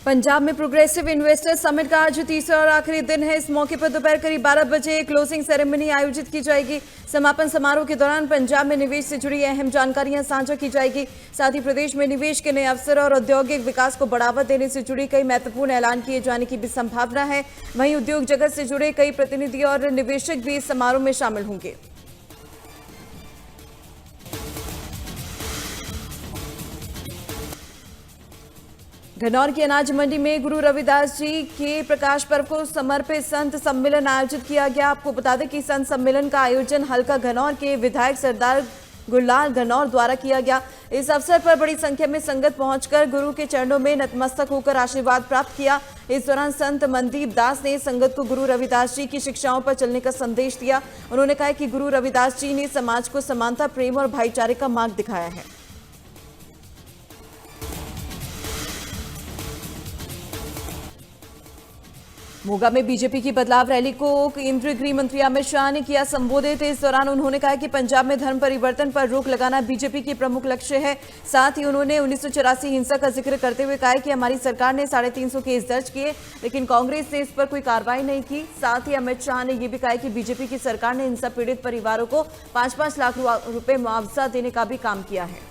पंजाब में progressive investor summit का आज तीसरा और आखिरी दिन है। इस मौके पर दोपहर करीब 12 बजे क्लोजिंग सेरेमनी आयोजित की जाएगी। समापन समारोह के दौरान पंजाब में निवेश से जुड़ी अहम जानकारियां साझा की जाएगी। साथ ही प्रदेश में निवेश के नए अवसर और औद्योगिक विकास को बढ़ावा देने से जुड़ी कई महत्वपूर्ण ऐलान किए जाने की भी संभावना है। वहीं उद्योग जगत से जुड़े कई प्रतिनिधि और निवेशक भी इस समारोह में शामिल होंगे। घनौर की अनाज मंडी में गुरु रविदास जी के प्रकाश पर्व को समर्पित संत सम्मेलन आयोजित किया गया। आपको बता दें कि संत सम्मेलन का आयोजन हल्का घनौर के विधायक सरदार गुरलाल घनौर द्वारा किया गया। इस अवसर पर बड़ी संख्या में संगत पहुंचकर गुरु के चरणों में नतमस्तक होकर आशीर्वाद प्राप्त किया। इस दौरान संत मनदीप दास ने संगत को गुरु रविदास जी की शिक्षाओं पर चलने का संदेश दिया। उन्होंने कहा कि गुरु रविदास जी ने समाज को समानता, प्रेम और भाईचारे का मार्ग दिखाया है। मोगा में बीजेपी की बदलाव रैली को केंद्रीय गृह मंत्री अमित शाह ने किया संबोधित। इस दौरान उन्होंने कहा कि पंजाब में धर्म परिवर्तन पर रोक लगाना बीजेपी की प्रमुख लक्ष्य है। साथ ही उन्होंने 1984 हिंसा का जिक्र करते हुए कहा कि हमारी सरकार ने 350 केस दर्ज किए, लेकिन कांग्रेस ने इस पर कोई कार्रवाई नहीं की। साथ ही अमित शाह ने यह भी कहा कि बीजेपी की सरकार ने हिंसा पीड़ित परिवारों को 5-5 लाख रुपए मुआवजा देने का भी काम किया है।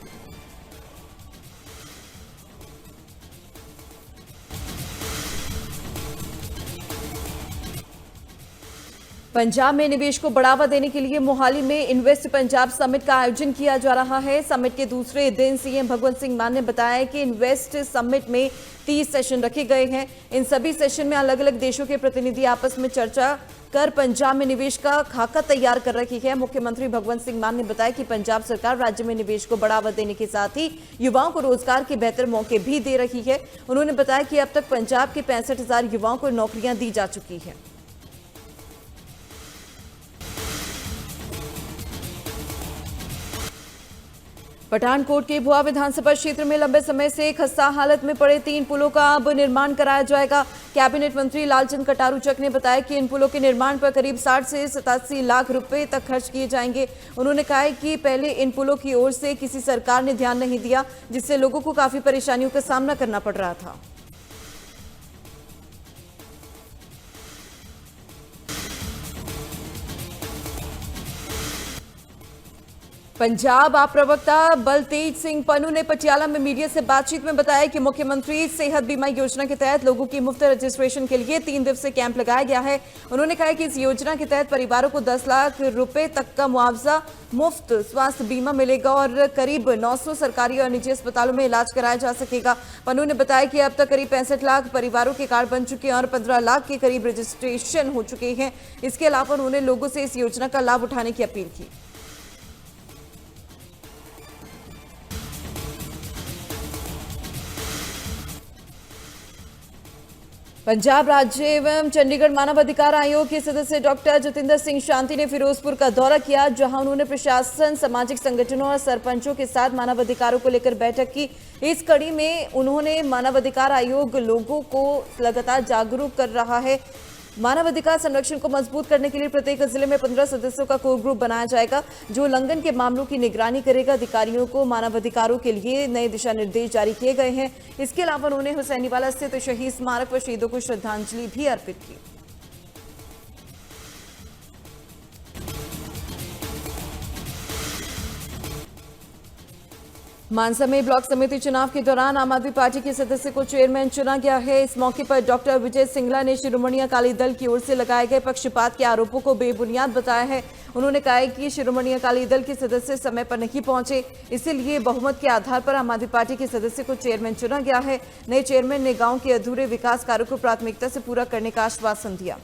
पंजाब में निवेश को बढ़ावा देने के लिए मोहाली में इन्वेस्ट पंजाब समिट का आयोजन किया जा रहा है। समिट के दूसरे दिन सीएम भगवंत सिंह मान ने बताया कि इन्वेस्ट समिट में 30 सेशन रखे गए हैं। इन सभी सेशन में अलग अलग देशों के प्रतिनिधि आपस में चर्चा कर पंजाब में निवेश का खाका तैयार कर रही है। मुख्यमंत्री भगवंत सिंह मान ने बताया कि पंजाब सरकार राज्य में निवेश को बढ़ावा देने के साथ ही युवाओं को रोजगार के बेहतर मौके भी दे रही है। उन्होंने बताया कि अब तक पंजाब के 65,000 युवाओं को नौकरियां दी जा चुकी है। पठानकोट के भुआ विधानसभा क्षेत्र में लंबे समय से खस्ता हालत में पड़े 3 पुलों का अब निर्माण कराया जाएगा। कैबिनेट मंत्री लालचंद कटारू ने बताया कि इन पुलों के निर्माण पर करीब 60 से 87 लाख रुपए तक खर्च किए जाएंगे। उन्होंने कहा कि पहले इन पुलों की ओर से किसी सरकार ने ध्यान नहीं दिया, जिससे लोगों को काफी परेशानियों का सामना करना पड़ रहा था। पंजाब आप प्रवक्ता बलतेज सिंह पन्नू ने पटियाला में मीडिया से बातचीत में बताया कि मुख्यमंत्री सेहत बीमा योजना के तहत लोगों की मुफ्त रजिस्ट्रेशन के लिए 3 दिवसीय कैंप लगाया गया है। उन्होंने कहा कि इस योजना के तहत परिवारों को 10 लाख रुपए तक का मुआवजा, मुफ्त स्वास्थ्य बीमा मिलेगा और करीब 900 सरकारी और निजी अस्पतालों में इलाज कराया जा सकेगा। पन्नू ने बताया कि अब तक करीब 65 लाख परिवारों के कार्ड बन चुके हैं और 15 लाख के करीब रजिस्ट्रेशन हो चुके हैं। इसके अलावा उन्होंने लोगों से इस योजना का लाभ उठाने की अपील की। पंजाब राज्य एवं चंडीगढ़ मानव अधिकार आयोग के सदस्य डॉक्टर जतिंदर सिंह शांति ने फिरोजपुर का दौरा किया, जहां उन्होंने प्रशासन, सामाजिक संगठनों और सरपंचों के साथ मानव अधिकारों को लेकर बैठक की। इस कड़ी में उन्होंने मानव अधिकार आयोग लोगों को लगातार जागरूक कर रहा है। मानव अधिकार संरक्षण को मजबूत करने के लिए प्रत्येक जिले में 15 सदस्यों का कोर ग्रुप बनाया जाएगा, जो उल्लंघन के मामलों की निगरानी करेगा। अधिकारियों को मानव अधिकारों के लिए नए दिशा निर्देश जारी किए गए हैं। इसके अलावा उन्होंने हुसैनीवाला स्थित शहीद स्मारक पर शहीदों को श्रद्धांजलि भी अर्पित की। मानसा में ब्लॉक समिति चुनाव के दौरान आम आदमी पार्टी के सदस्य को चेयरमैन चुना गया है। इस मौके पर डॉक्टर विजय सिंगला ने शिरोमणि अकाली दल की ओर से लगाए गए पक्षपात के आरोपों को बेबुनियाद बताया है। उन्होंने कहा कि शिरोमणि अकाली दल के सदस्य समय पर नहीं पहुंचे, इसीलिए बहुमत के आधार पर आम आदमी पार्टी के सदस्य को चेयरमैन चुना गया है। नए चेयरमैन ने गांव के अधूरे विकास कार्यों को प्राथमिकता से पूरा करने का आश्वासन दिया।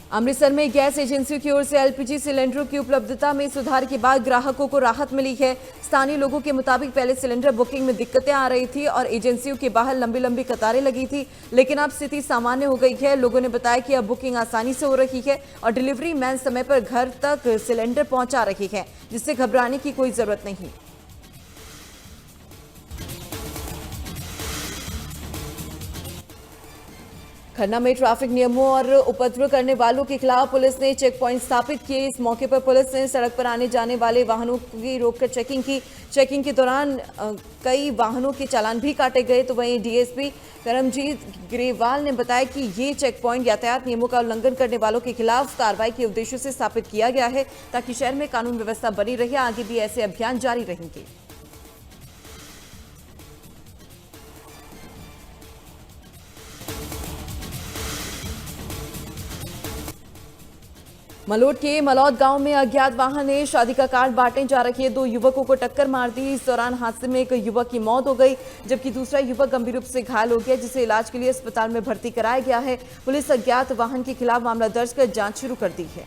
अमृतसर में गैस एजेंसियों की ओर से एलपीजी सिलेंडरों की उपलब्धता में सुधार के बाद ग्राहकों को राहत मिली है। स्थानीय लोगों के मुताबिक पहले सिलेंडर बुकिंग में दिक्कतें आ रही थी और एजेंसियों के बाहर लंबी लंबी कतारें लगी थी, लेकिन अब स्थिति सामान्य हो गई है। लोगों ने बताया कि अब बुकिंग आसानी से हो रही है और डिलीवरी मैन समय पर घर तक सिलेंडर पहुंचा रही है, जिससे घबराने की कोई जरूरत नहीं। खन्ना में ट्रैफिक नियमों और उपद्रव करने वालों के खिलाफ पुलिस ने चेक पॉइंट स्थापित किए। इस मौके पर पुलिस ने सड़क पर आने जाने वाले वाहनों की रोककर चेकिंग की। चेकिंग के दौरान कई वाहनों के चालान भी काटे गए। तो वहीं डीएसपी करमजीत ग्रेवाल ने बताया कि ये चेक पॉइंट यातायात नियमों का उल्लंघन करने वालों के खिलाफ कार्रवाई के उद्देश्य से स्थापित किया गया है, ताकि शहर में कानून व्यवस्था बनी रहे। आगे भी ऐसे अभियान जारी रहेंगे। मलोट के मलौद गांव में अज्ञात वाहन ने शादी का कार्ड बांटने जा रहे 2 युवकों को टक्कर मार दी। इस दौरान हादसे में एक युवक की मौत हो गई, जबकि दूसरा युवक गंभीर रूप से घायल हो गया, जिसे इलाज के लिए अस्पताल में भर्ती कराया गया है। पुलिस अज्ञात वाहन के खिलाफ मामला दर्ज कर जांच शुरू कर दी है।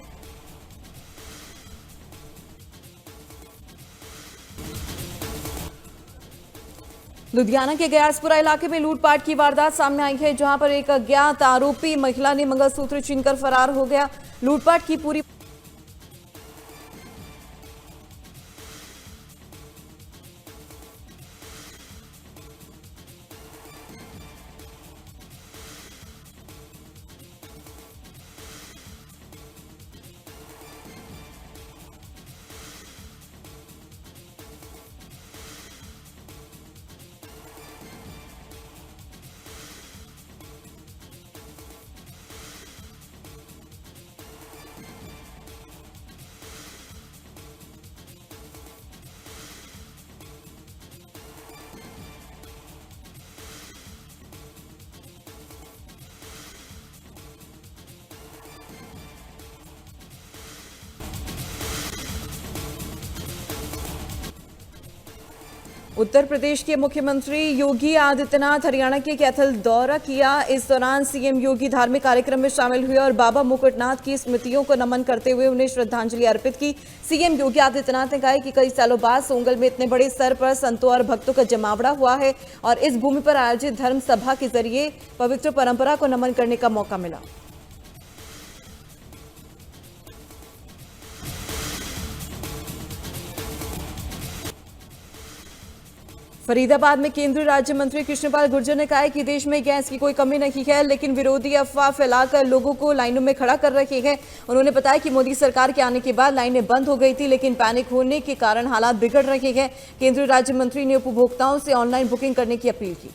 लुधियाना के गयासपुरा इलाके में लूटपाट की वारदात सामने आई है, जहां पर एक अज्ञात आरोपी महिला ने मंगलसूत्र छीनकर फरार हो गया। लूटपाट की पूरी उत्तर प्रदेश के मुख्यमंत्री योगी आदित्यनाथ हरियाणा के कैथल दौरा किया। इस दौरान सीएम योगी धार्मिक कार्यक्रम में शामिल हुए और बाबा मुकुटनाथ की स्मृतियों को नमन करते हुए उन्हें श्रद्धांजलि अर्पित की। सीएम योगी आदित्यनाथ ने कहा कि कई सालों बाद सोंगल में इतने बड़े स्तर पर संतों और भक्तों का जमावड़ा हुआ है और इस भूमि पर आयोजित धर्म सभा के जरिए पवित्र परंपरा को नमन करने का मौका मिला। फरीदाबाद में केंद्रीय राज्य मंत्री कृष्णपाल गुर्जर ने कहा है कि देश में गैस की कोई कमी नहीं है, लेकिन विरोधी अफवाह फैलाकर लोगों को लाइनों में खड़ा कर रहे हैं। उन्होंने बताया कि मोदी सरकार के आने के बाद लाइनें बंद हो गई थी, लेकिन पैनिक होने के कारण हालात बिगड़ रहे हैं। केंद्रीय राज्य मंत्री ने उपभोक्ताओं से ऑनलाइन बुकिंग करने की अपील की।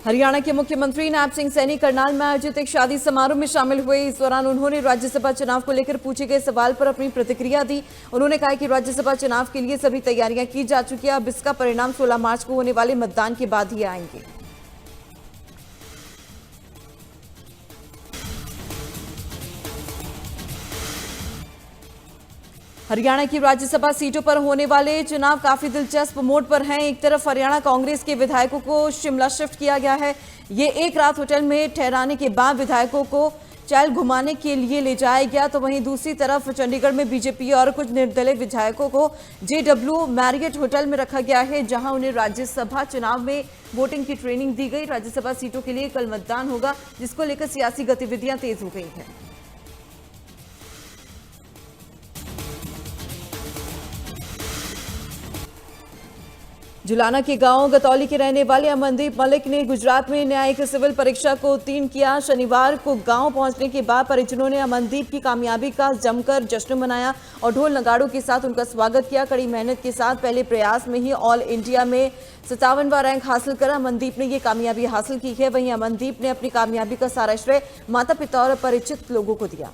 हरियाणा के मुख्यमंत्री नायब सिंह सैनी करनाल में आयोजित एक शादी समारोह में शामिल हुए। इस दौरान उन्होंने राज्यसभा चुनाव को लेकर पूछे गए सवाल पर अपनी प्रतिक्रिया दी। उन्होंने कहा कि राज्यसभा चुनाव के लिए सभी तैयारियां की जा चुकी है। अब इसका परिणाम 16 मार्च को होने वाले मतदान के बाद ही आएंगे। हरियाणा की राज्यसभा सीटों पर होने वाले चुनाव काफी दिलचस्प मोड़ पर हैं। एक तरफ हरियाणा कांग्रेस के विधायकों को शिमला शिफ्ट किया गया है। ये एक रात होटल में ठहराने के बाद विधायकों को चैल घुमाने के लिए ले जाया गया। तो वहीं दूसरी तरफ चंडीगढ़ में बीजेपी और कुछ निर्दलीय विधायकों को JW मैरियट होटल में रखा गया है, जहां उन्हें राज्यसभा चुनाव में वोटिंग की ट्रेनिंग दी गई। राज्यसभा सीटों के लिए कल मतदान होगा, जिसको लेकर सियासी गतिविधियां तेज हो गई हैं। जुलाना के गांव गतौली के रहने वाले अमनदीप मलिक ने गुजरात में न्यायिक सिविल परीक्षा को उत्तीर्ण किया। शनिवार को गांव पहुंचने के बाद परिजनों ने अमनदीप की कामयाबी का जमकर जश्न मनाया और ढोल नगाड़ों के साथ उनका स्वागत किया। कड़ी मेहनत के साथ पहले प्रयास में ही ऑल इंडिया में 57वां रैंक हासिल कर अमनदीप ने ये कामयाबी हासिल की है। वहीं अमनदीप ने अपनी कामयाबी का सारा श्रेय माता पिता और परिचित लोगों को दिया।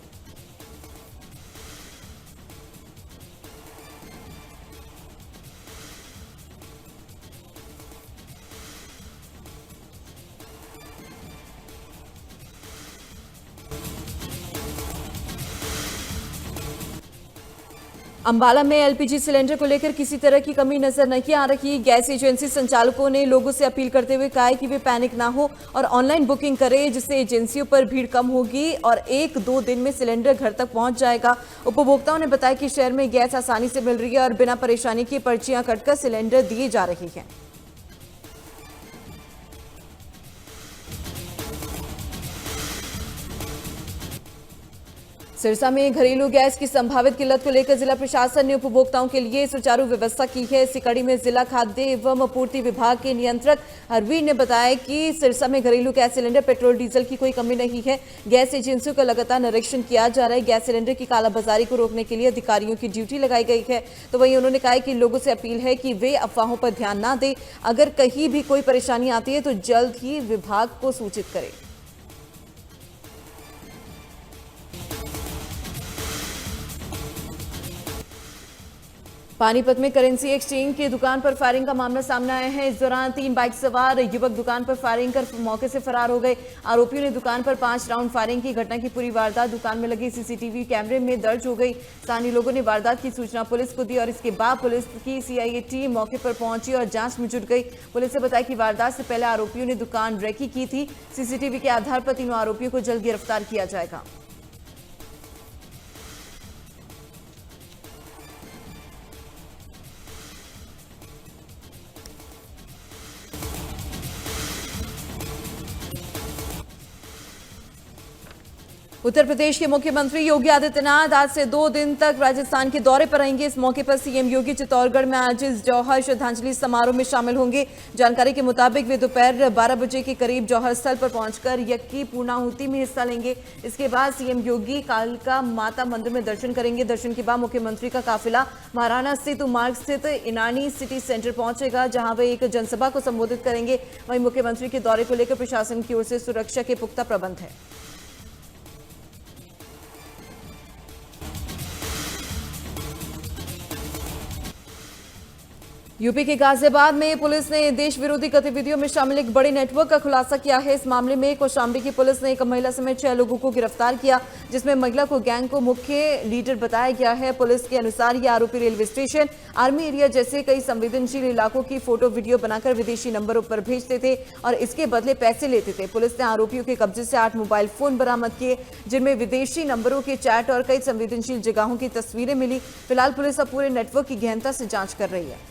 अंबाला में एलपीजी सिलेंडर को लेकर किसी तरह की कमी नजर नहीं आ रही। गैस एजेंसी संचालकों ने लोगों से अपील करते हुए कहा है कि वे पैनिक ना हो और ऑनलाइन बुकिंग करें, जिससे एजेंसियों पर भीड़ कम होगी और 1-2 दिन में सिलेंडर घर तक पहुंच जाएगा। उपभोक्ताओं ने बताया कि शहर में गैस आसानी से मिल रही है और बिना परेशानी की पर्चियां कटकर सिलेंडर दिए जा रहे हैं। सिरसा में घरेलू गैस की संभावित किल्लत को लेकर जिला प्रशासन ने उपभोक्ताओं के लिए सुचारू व्यवस्था की है। इसी कड़ी में जिला खाद्य एवं आपूर्ति विभाग के नियंत्रक हरवीर ने बताया कि सिरसा में घरेलू गैस सिलेंडर, पेट्रोल, डीजल की कोई कमी नहीं है। गैस एजेंसियों का लगातार निरीक्षण किया जा रहा है। गैस सिलेंडर की कालाबाजारी को रोकने के लिए अधिकारियों की ड्यूटी लगाई गई है। तो वहीं उन्होंने कहा कि लोगों से अपील है कि वे अफवाहों पर ध्यान न दें। अगर कहीं भी कोई परेशानी आती है तो जल्द ही विभाग को सूचित करें। पानीपत में करेंसी एक्सचेंज की दुकान पर फायरिंग का मामला सामने आया है। इस दौरान 3 बाइक सवार युवक दुकान पर फायरिंग कर मौके से फरार हो गए। आरोपियों ने दुकान पर 5 राउंड फायरिंग की। घटना की पूरी वारदात दुकान में लगी सीसीटीवी कैमरे में दर्ज हो गई। स्थानीय लोगों ने वारदात की सूचना पुलिस को दी और इसके बाद पुलिस की सीआईए टीम मौके पर पहुंची और जांच में जुट गई। पुलिस ने बताया कि वारदात से पहले आरोपियों ने दुकान रेकी की थी। सीसीटीवी के आधार पर तीनों आरोपियों को जल्द गिरफ्तार किया जाएगा। उत्तर प्रदेश के मुख्यमंत्री योगी आदित्यनाथ आज से 2 दिन तक राजस्थान के दौरे पर रहेंगे। इस मौके पर सीएम योगी चित्तौड़गढ़ में आयोजित जौहर श्रद्धांजलि समारोह में शामिल होंगे। जानकारी के मुताबिक वे दोपहर 12 बजे के करीब जौहर स्थल पर पहुंचकर यज्ञ की पूर्णाहुति में हिस्सा लेंगे। इसके बाद सीएम योगी कालका माता मंदिर में दर्शन करेंगे। दर्शन के बाद मुख्यमंत्री का काफिला महाराणा सेतु मार्ग स्थित इनानी सिटी सेंटर पहुंचेगा, जहां वे एक जनसभा को संबोधित करेंगे। वहीं मुख्यमंत्री के दौरे को लेकर प्रशासन की ओर से सुरक्षा के पुख्ता प्रबंध है। यूपी के गाजियाबाद में पुलिस ने देश विरोधी गतिविधियों में शामिल एक बड़े नेटवर्क का खुलासा किया है। इस मामले में कौशाम्बी की पुलिस ने एक महिला समेत 6 लोगों को गिरफ्तार किया, जिसमें महिला को गैंग को मुख्य लीडर बताया गया है। पुलिस के अनुसार ये आरोपी रेलवे स्टेशन, आर्मी एरिया जैसे कई संवेदनशील इलाकों की फोटो वीडियो बनाकर विदेशी नंबरों पर भेजते थे और इसके बदले पैसे लेते थे। पुलिस ने आरोपियों के कब्जे से 8 मोबाइल फोन बरामद किए, जिनमें विदेशी नंबरों के चैट और कई संवेदनशील जगहों की तस्वीरें मिली। फिलहाल पुलिस अब पूरे नेटवर्क की गहनता से जांच कर रही है।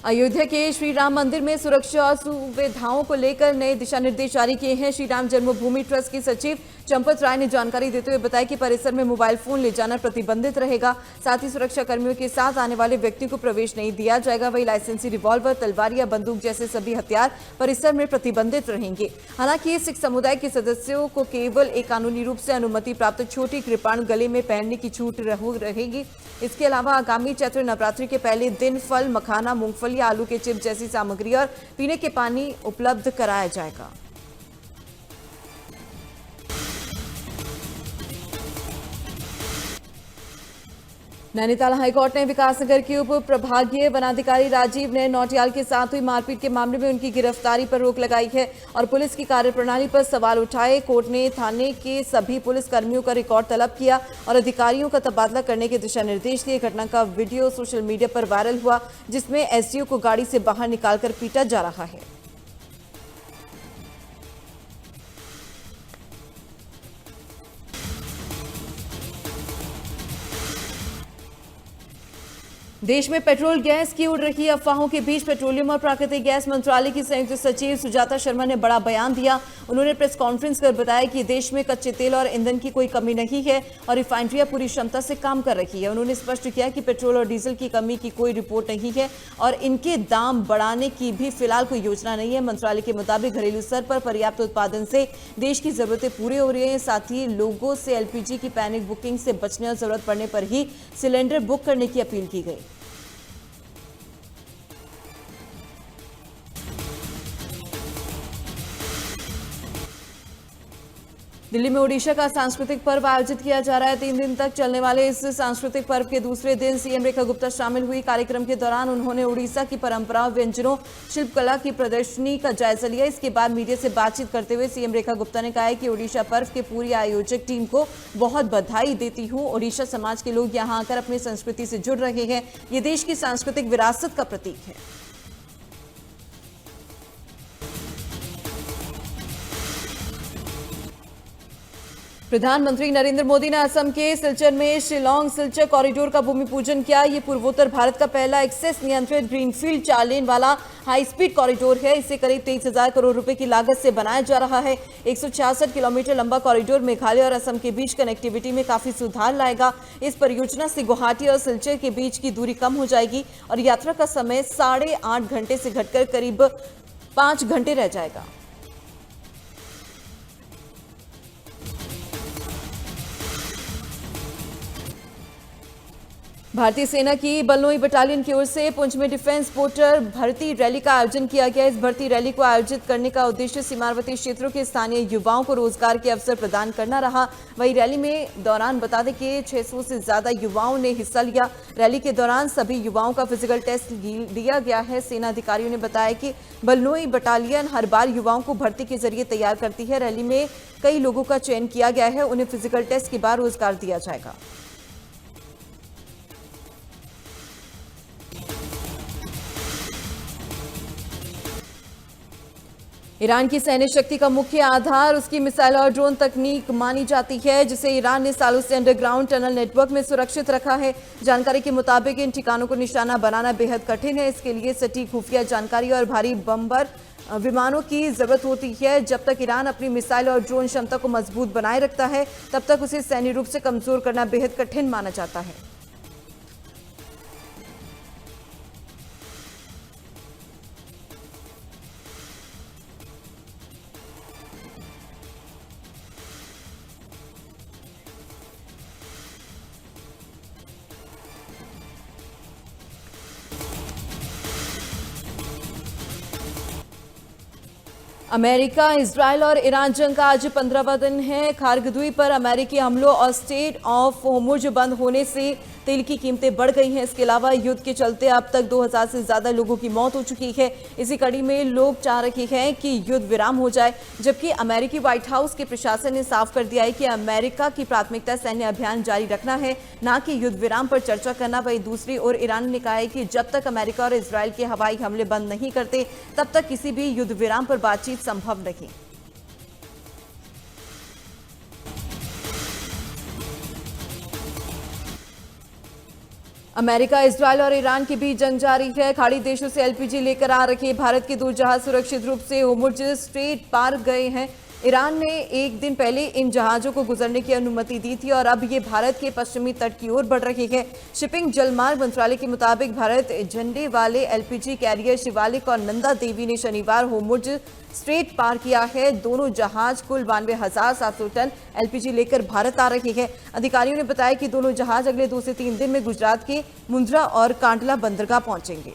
अयोध्या के श्री राम मंदिर में सुरक्षा और सुविधाओं को लेकर नए दिशा निर्देश जारी किए हैं। श्री राम जन्मभूमि ट्रस्ट की सचिव चंपत राय ने जानकारी देते हुए बताया कि परिसर में मोबाइल फोन ले जाना प्रतिबंधित रहेगा। साथ ही सुरक्षा कर्मियों के साथ आने वाले व्यक्तियों को प्रवेश नहीं दिया जाएगा। वही लाइसेंसी रिवॉल्वर, तलवार या बंदूक जैसे सभी हथियार परिसर में प्रतिबंधित रहेंगे। हालांकि सिख समुदाय के सदस्यों को केवल एक कानूनी रूप से अनुमति प्राप्त छोटी कृपाण गले में पहनने की छूट रहेगी। इसके अलावा आगामी चैत्र नवरात्रि के पहले दिन फल, मखाना, मूंगफली, आलू के चिप्स जैसी सामग्री और पीने के पानी उपलब्ध कराया जाएगा। नैनीताल हाईकोर्ट ने विकासनगर के उप प्रभागीय वनाधिकारी राजीव ने नौटियाल के साथ हुई मारपीट के मामले में उनकी गिरफ्तारी पर रोक लगाई है और पुलिस की कार्यप्रणाली पर सवाल उठाए। कोर्ट ने थाने के सभी पुलिस कर्मियों का रिकॉर्ड तलब किया और अधिकारियों का तबादला करने के दिशा निर्देश दिए। घटना का वीडियो सोशल मीडिया पर वायरल हुआ, जिसमें एसडीओ को गाड़ी से बाहर निकालकर पीटा जा रहा है। देश में पेट्रोल गैस की उड़ रही अफवाहों के बीच पेट्रोलियम और प्राकृतिक गैस मंत्रालय की संयुक्त सचिव सुजाता शर्मा ने बड़ा बयान दिया। उन्होंने प्रेस कॉन्फ्रेंस कर बताया कि देश में कच्चे तेल और ईंधन की कोई कमी नहीं है और रिफाइनरियां पूरी क्षमता से काम कर रही है। उन्होंने स्पष्ट किया कि पेट्रोल और डीजल की कमी की कोई रिपोर्ट नहीं है और इनके दाम बढ़ाने की भी फिलहाल कोई योजना नहीं है। मंत्रालय के मुताबिक घरेलू स्तर पर पर्याप्त उत्पादन से देश की जरूरतें पूरी हो रही हैं। साथ ही लोगों से एलपीजी की पैनिक बुकिंग से बचने और जरूरत पड़ने पर ही सिलेंडर बुक करने की अपील की गई। दिल्ली में ओडिशा का सांस्कृतिक पर्व आयोजित किया जा रहा है। 3 दिन तक चलने वाले इस सांस्कृतिक पर्व के दूसरे दिन सीएम रेखा गुप्ता शामिल हुई। कार्यक्रम के दौरान उन्होंने ओडिशा की परंपराओं, व्यंजनों, शिल्पकला की प्रदर्शनी का जायजा लिया। इसके बाद मीडिया से बातचीत करते हुए सीएम रेखा गुप्ता ने कहा कि ओडिशा पर्व के पूरी आयोजक टीम को बहुत बधाई देती हूँ। ओडिशा समाज के लोग यहाँ आकर अपनी संस्कृति से जुड़ रहे हैं। ये देश की सांस्कृतिक विरासत का प्रतीक है। प्रधानमंत्री नरेंद्र मोदी ने असम के सिलचर में शिलोंग सिलचर कॉरिडोर का भूमि पूजन किया। ये पूर्वोत्तर भारत का पहला एक्सेस नियंत्रित ग्रीनफील्ड 4 लेन वाला हाई स्पीड कॉरिडोर है। इसे करीब 23,000 करोड़ रुपए की लागत से बनाया जा रहा है। 166 किलोमीटर लंबा कॉरिडोर मेघालय और असम के बीच कनेक्टिविटी में काफी सुधार लाएगा। इस परियोजना से गुवाहाटी और सिलचर के बीच की दूरी कम हो जाएगी और यात्रा का समय 8.5 घंटे से घटकर करीब 5 घंटे रह जाएगा। भारतीय सेना की बलनोई बटालियन की ओर से पुंछ में डिफेंस पोर्टर भर्ती रैली का आयोजन किया गया। इस भर्ती रैली को आयोजित करने का उद्देश्य सीमावर्ती क्षेत्रों के स्थानीय युवाओं को रोजगार के अवसर प्रदान करना रहा। वहीं रैली में दौरान बता दें कि 600 से ज्यादा युवाओं ने हिस्सा लिया। रैली के दौरान सभी युवाओं का फिजिकल टेस्ट लिया गया है। सेना अधिकारियों ने बताया कि बलनोई बटालियन हर बार युवाओं को भर्ती के जरिए तैयार करती है। रैली में कई लोगों का चयन किया गया है। उन्हें फिजिकल टेस्ट के बाद रोजगार दिया जाएगा। ईरान की सैन्य शक्ति का मुख्य आधार उसकी मिसाइल और ड्रोन तकनीक मानी जाती है, जिसे ईरान ने सालों से अंडरग्राउंड टनल नेटवर्क में सुरक्षित रखा है। जानकारी के मुताबिक इन ठिकानों को निशाना बनाना बेहद कठिन है। इसके लिए सटीक खुफिया जानकारी और भारी बम्बर विमानों की जरूरत होती है। जब तक ईरान अपनी मिसाइल और ड्रोन क्षमता को मजबूत बनाए रखता है, तब तक उसे सैन्य रूप से कमजोर करना बेहद कठिन माना जाता है। अमेरिका, इजरायल और ईरान जंग का आज 15वां दिन है। खार्गद्वीप पर अमेरिकी हमलों और स्टेट ऑफ होर्मुज बंद होने से तेल की कीमतें बढ़ गई हैं। इसके अलावा युद्ध के चलते अब तक 2000 से ज्यादा लोगों की मौत हो चुकी है। इसी कड़ी में लोग चाह रहे हैं कि युद्ध विराम हो जाए, जबकि अमेरिकी व्हाइट हाउस के प्रशासन ने साफ कर दिया है कि अमेरिका की प्राथमिकता सैन्य अभियान जारी रखना है, न कि युद्ध विराम पर चर्चा करना। वहीं दूसरी ओर ईरान ने कहा है कि जब तक अमेरिका और इजरायल के हवाई हमले बंद नहीं करते, तब तक किसी भी युद्ध विराम पर बातचीत संभव नहीं। अमेरिका, इजरायल और ईरान के बीच जंग जारी है। खाड़ी देशों से एलपीजी लेकर आ रखे भारत के 2 जहाज सुरक्षित रूप से होर्मुज स्ट्रेट पार गए हैं। ईरान ने एक दिन पहले इन जहाजों को गुजरने की अनुमति दी थी और अब ये भारत के पश्चिमी तट की ओर बढ़ रही है। शिपिंग जलमार्ग मंत्रालय के मुताबिक भारत झंडे वाले एलपीजी कैरियर शिवालिक और नंदा देवी ने शनिवार होर्मुज स्ट्रेट पार किया है। दोनों जहाज कुल 92,700 टन एलपीजी लेकर भारत आ रही है। अधिकारियों ने बताया कि दोनों जहाज अगले 2 से 3 दिन में गुजरात के मुंद्रा और कांडला बंदरगाह पहुंचेंगे।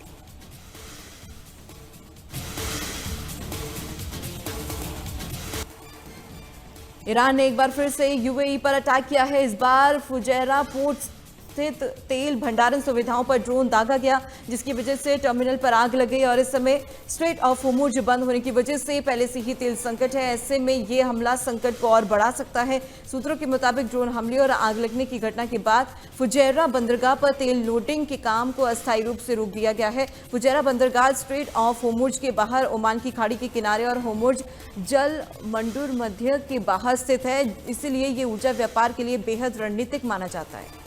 ईरान ने एक बार फिर से यूएई पर अटैक किया है। इस बार फुजैरा पोर्ट स्थित तेल भंडारण सुविधाओं पर ड्रोन दागा गया, जिसकी वजह से टर्मिनल पर आग लग गई और इस समय स्ट्रेट ऑफ होर्मुज बंद होने की वजह से पहले से ही तेल संकट है। ऐसे में ये हमला संकट को और बढ़ा सकता है। सूत्रों के मुताबिक ड्रोन हमले और आग लगने की घटना के बाद फुजैरा बंदरगाह पर तेल लोडिंग के काम को अस्थायी रूप से रोक दिया गया है। फुजैरा बंदरगाह स्ट्रेट ऑफ होर्मुज के बाहर ओमान की खाड़ी के किनारे और होर्मुज जल मंडूर मध्य के बाहर स्थित है, इसलिए ये ऊर्जा व्यापार के लिए बेहद रणनीतिक माना जाता है।